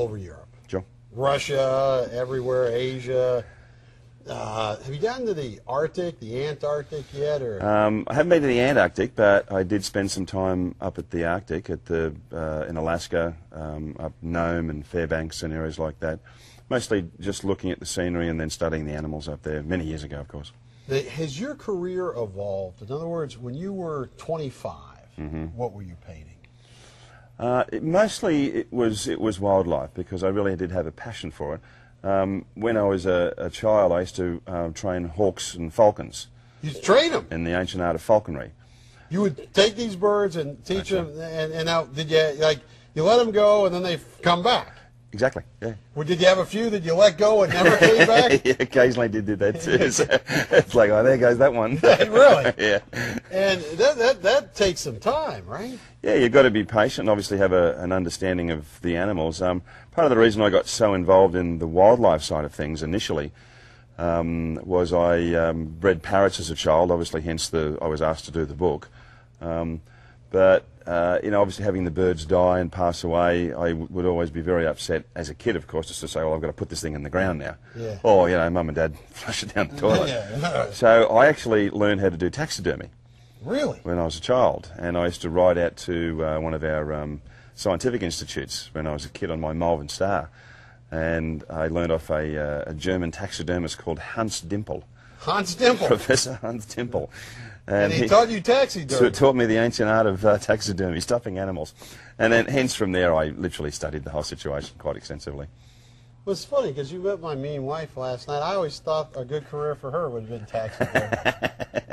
over Europe. Sure. Russia, everywhere, Asia. Have you gotten to the Arctic, the Antarctic yet? Or I haven't been to the Antarctic, but I did spend some time up at the Arctic, at the in Alaska, up Nome and Fairbanks and areas like that. Mostly just looking at the scenery and then studying the animals up there, many years ago, of course. Has your career evolved? In other words, when you were 25, what were you painting? Mostly it was wildlife, because I really did have a passion for it. When I was a child, I used to train hawks and falcons. You train them? In the ancient art of falconry. You would take these birds and teach them, and now, did you, like, you let them go and then they come back? Exactly, yeah. Well, did you have a few that you let go and never came back? Yeah, occasionally did that too. So it's like, oh, there goes that one. Really? Yeah. And that takes some time, right? Yeah, you've got to be patient and obviously have an understanding of the animals. Part of the reason I got so involved in the wildlife side of things initially was I bred parrots as a child, obviously, hence I was asked to do the book. But you know, obviously having the birds die and pass away, I would always be very upset as a kid, of course, just to say, well, I've got to put this thing in the ground now. Yeah. Or, you know, Mum and Dad flush it down the toilet. Yeah. So I actually learned how to do taxidermy. Really? When I was a child. And I used to ride out to one of our scientific institutes when I was a kid on my Malvern Star. And I learned off a German taxidermist called Hans Dimple. Hans Dimple? Professor Hans Dimple. And he taught you taxidermy? So it taught me the ancient art of taxidermy, stuffing animals. And then hence from there I literally studied the whole situation quite extensively. Well, it's funny because you met my mean wife last night. I always thought a good career for her would have been taxidermy.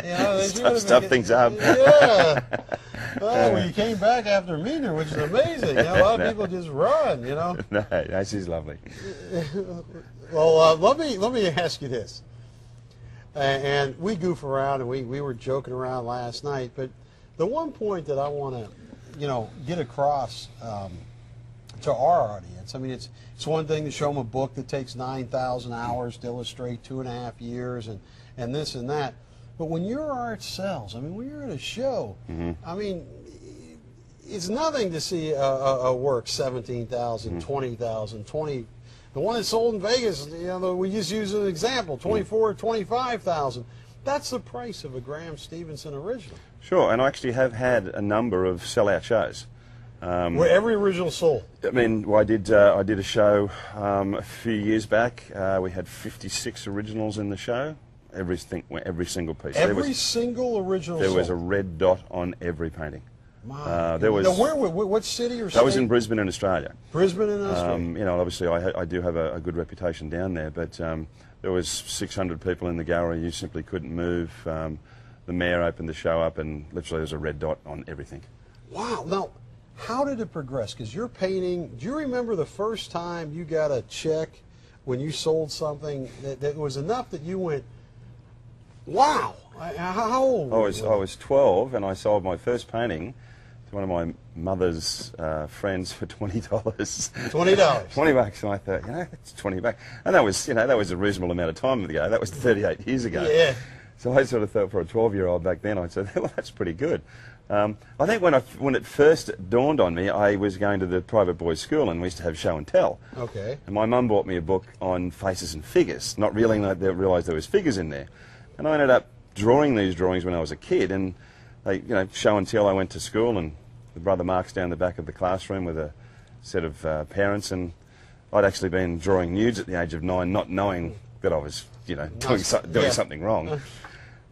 You know, stuff things up. Yeah. Well, you came back after meeting her, which is amazing. You know, a lot of people just run, you know. No, she's lovely. Well, let me ask you this. And we goof around, and we were joking around last night, but the one point that I want to, you know, get across to our audience, I mean, it's one thing to show them a book that takes 9,000 hours to illustrate 2.5 years and this and that, but when your art sells, I mean, when you're at a show, I mean, it's nothing to see a work 17,000, 20,000, 20. The one that sold in Vegas, you know, we just use an example, 24, 25,000. That's the price of a Graeme Stevenson original. Sure, and I actually have had a number of sellout shows. Where every original sold. I mean, well, I did a show a few years back. We had 56 originals in the show. Every single piece. Every single original. There was a red dot on every painting. There was. Now, what city or state? That was in Brisbane, in Australia. Brisbane, in Australia. You know, obviously, I do have a good reputation down there, but there was 600 people in the gallery. You simply couldn't move. The mayor opened the show up, and literally, there was a red dot on everything. Wow. Now, how did it progress? Because you're painting. Do you remember the first time you got a check when you sold something that was enough that you went, wow? How old? I was 12, and I sold my first painting to one of my mother's friends for $20. $20. $20, and I thought, you know, that's $20, and that was, you know, that was a reasonable amount of time ago. That was 38 years ago. Yeah. So I sort of thought, for a 12-year-old back then, I said, well, that's pretty good. I think when it first dawned on me, I was going to the private boys' school, and we used to have show and tell. Okay. And my mum bought me a book on faces and figures, not realising there was figures in there, and I ended up drawing these drawings when I was a kid, and they, you know, show and tell. I went to school, and the brother Mark's down the back of the classroom with a set of parents, and I'd actually been drawing nudes at the age of 9, not knowing that I was, you know, doing something wrong.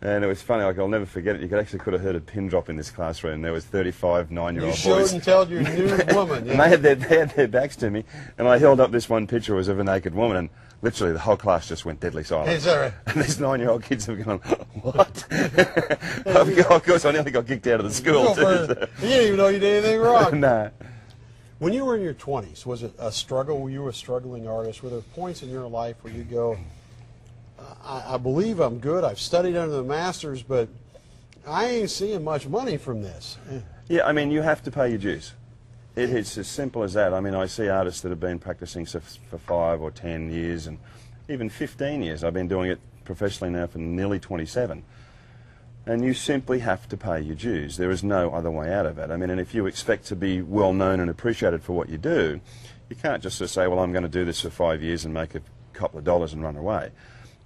And it was funny, like, I'll never forget it. You could have heard a pin drop in this classroom. There was 35 9-year-old boys. You showed and told your nude woman. Yeah. And they had their backs to me, and I held up this one picture. It was of a naked woman, and literally the whole class just went deadly silent. Is that right? And these 9-year-old kids have gone, what? Of course, I nearly got kicked out of the school, too. You didn't even know you did anything wrong. No. When you were in your 20s, was it a struggle? Were you a struggling artist? Were there points in your life where you go, I believe I'm good, I've studied under the masters, but I ain't seeing much money from this? Yeah, I mean, you have to pay your dues. It's as simple as that. I mean, I see artists that have been practicing for 5 or 10 years and even 15 years. I've been doing it professionally now for nearly 27. And you simply have to pay your dues. There is no other way out of it. I mean, and if you expect to be well known and appreciated for what you do, You can't just sort of say, well, I'm going to do this for 5 years and make a couple of dollars and run away.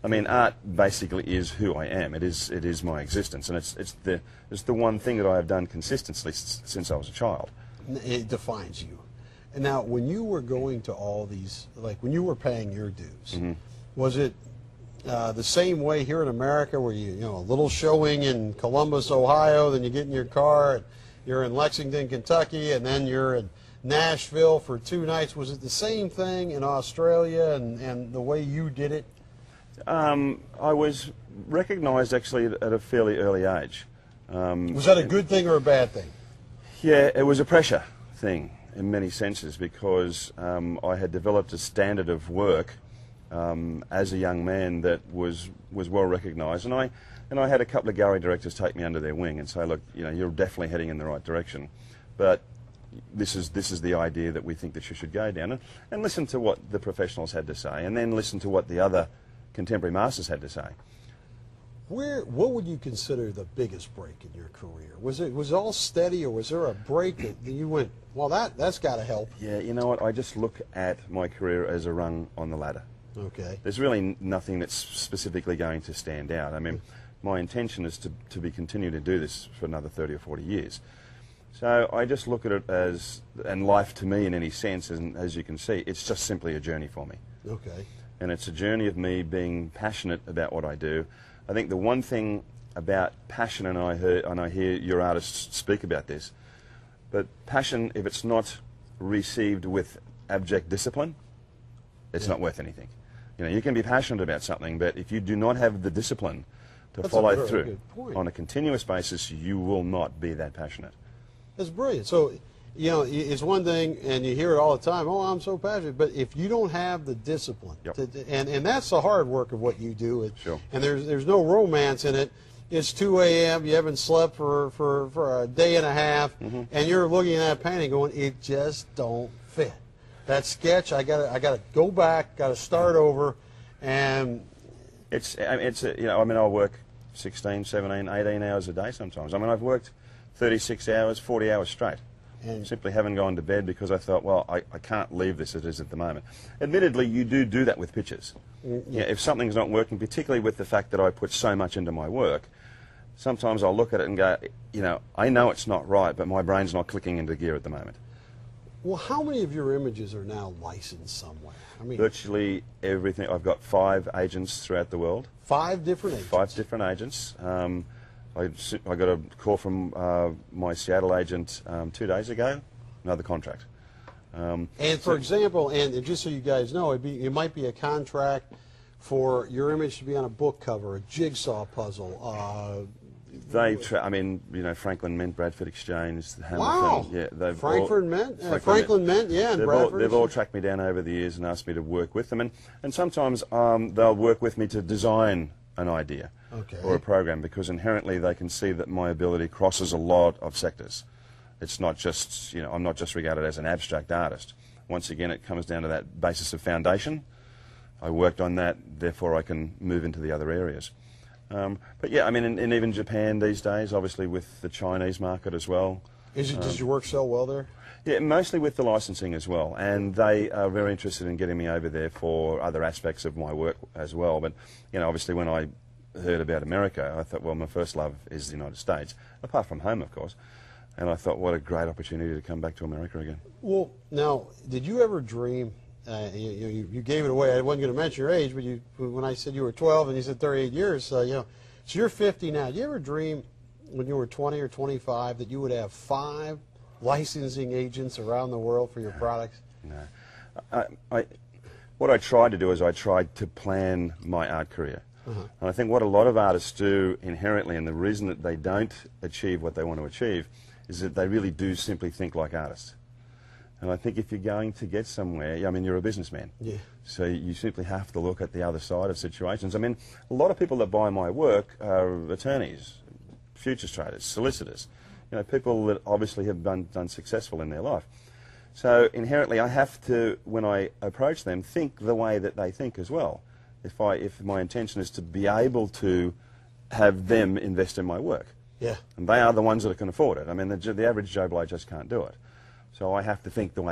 I mean, art basically is who I am. It is my existence, and it's the one thing that I have done consistently since I was a child. It defines you. And now, when you were going to all these, like when you were paying your dues, was it the same way here in America, where you know, a little showing in Columbus, Ohio, then you get in your car, and you're in Lexington, Kentucky, and then you're in Nashville for 2 nights? Was it the same thing in Australia, and the way you did it? I was recognized actually at a fairly early age. Was that a good thing or a bad thing? Yeah, it was a pressure thing in many senses, because I had developed a standard of work as a young man that was well recognised, and I had a couple of gallery directors take me under their wing and say, look, you know, you're definitely heading in the right direction, but this is the idea that we think that you should go down, and listen to what the professionals had to say, and then listen to what the other contemporary masters had to say. What would you consider the biggest break in your career? Was it all steady, or was there a break that you went, well, that's got to help? Yeah, you know what? I just look at my career as a rung on the ladder. Okay. There's really nothing that's specifically going to stand out. I mean, my intention is to be continuing to do this for another 30 or 40 years. So I just look at it as, and life to me in any sense, and as you can see, it's just simply a journey for me. Okay. And it's a journey of me being passionate about what I do. I think the one thing about passion, and I hear your artists speak about this, but passion, if it's not received with abject discipline, it's not worth anything. You know, you can be passionate about something, but if you do not have the discipline to follow through on a continuous basis, you will not be that passionate. That's brilliant. So, you know, it's one thing, and you hear it all the time, oh, I'm so passionate, but if you don't have the discipline, and that's the hard work of what you do, and there's no romance in it. It's 2 a.m., you haven't slept for a day and a half, and you're looking at that painting going, it just don't fit. That sketch, I gotta go back, gotta start over, and it's you know, I mean, I'll work 16, 17, 18 hours a day sometimes. I mean, I've worked 36 hours, 40 hours straight. And simply haven't gone to bed because I thought, well, I can't leave this as it is at the moment. Admittedly, you do that with pictures. Yeah, if something's not working, particularly with the fact that I put so much into my work, sometimes I'll look at it and go, you know, I know it's not right, but my brain's not clicking into gear at the moment. Well, how many of your images are now licensed somewhere? I mean, virtually everything. I've got 5 agents throughout the world. 5 different agents? 5 different agents. I got a call from my Seattle agent 2 days ago, another contract. And for example, and just so you guys know, it might be a contract for your image to be on a book cover, a jigsaw puzzle. I mean, you know, Franklin Mint, Bradford Exchange, Hamilton. Wow. Yeah, Franklin Mint, yeah, and Bradford. They've all tracked me down over the years and asked me to work with them, and sometimes they'll work with me to design an idea or a program, because inherently they can see that my ability crosses a lot of sectors. It's not just, you know, I'm not just regarded as an abstract artist. Once again, it comes down to that basis of foundation. I worked on that, therefore I can move into the other areas. But yeah, I mean, in even Japan these days, obviously with the Chinese market as well. Does your work sell well there? Yeah, mostly with the licensing as well, and they are very interested in getting me over there for other aspects of my work as well. But, you know, obviously when I heard about America, I thought, well, my first love is the United States, apart from home, of course. And I thought, what a great opportunity to come back to America again. Well, now, did you ever dream, you gave it away, I wasn't going to mention your age, but when I said you were 12 and you said 38 years, you know, so you're 50 now. Did you ever dream when you were 20 or 25 that you would have 5 licensing agents around the world for your products? No. What I tried to do is I tried to plan my art career. And I think what a lot of artists do inherently, and the reason that they don't achieve what they want to achieve, is that they really do simply think like artists. And I think if you're going to get somewhere, I mean, you're a businessman. Yeah. So you simply have to look at the other side of situations. I mean, a lot of people that buy my work are attorneys, futures traders, solicitors, you know, people that obviously have done successful in their life. So inherently I have to, when I approach them, think the way that they think as well. If my intention is to be able to have them invest in my work. Yeah. And they are the ones that can afford it. I mean, the average Joe Blow just can't do it. So I have to think the way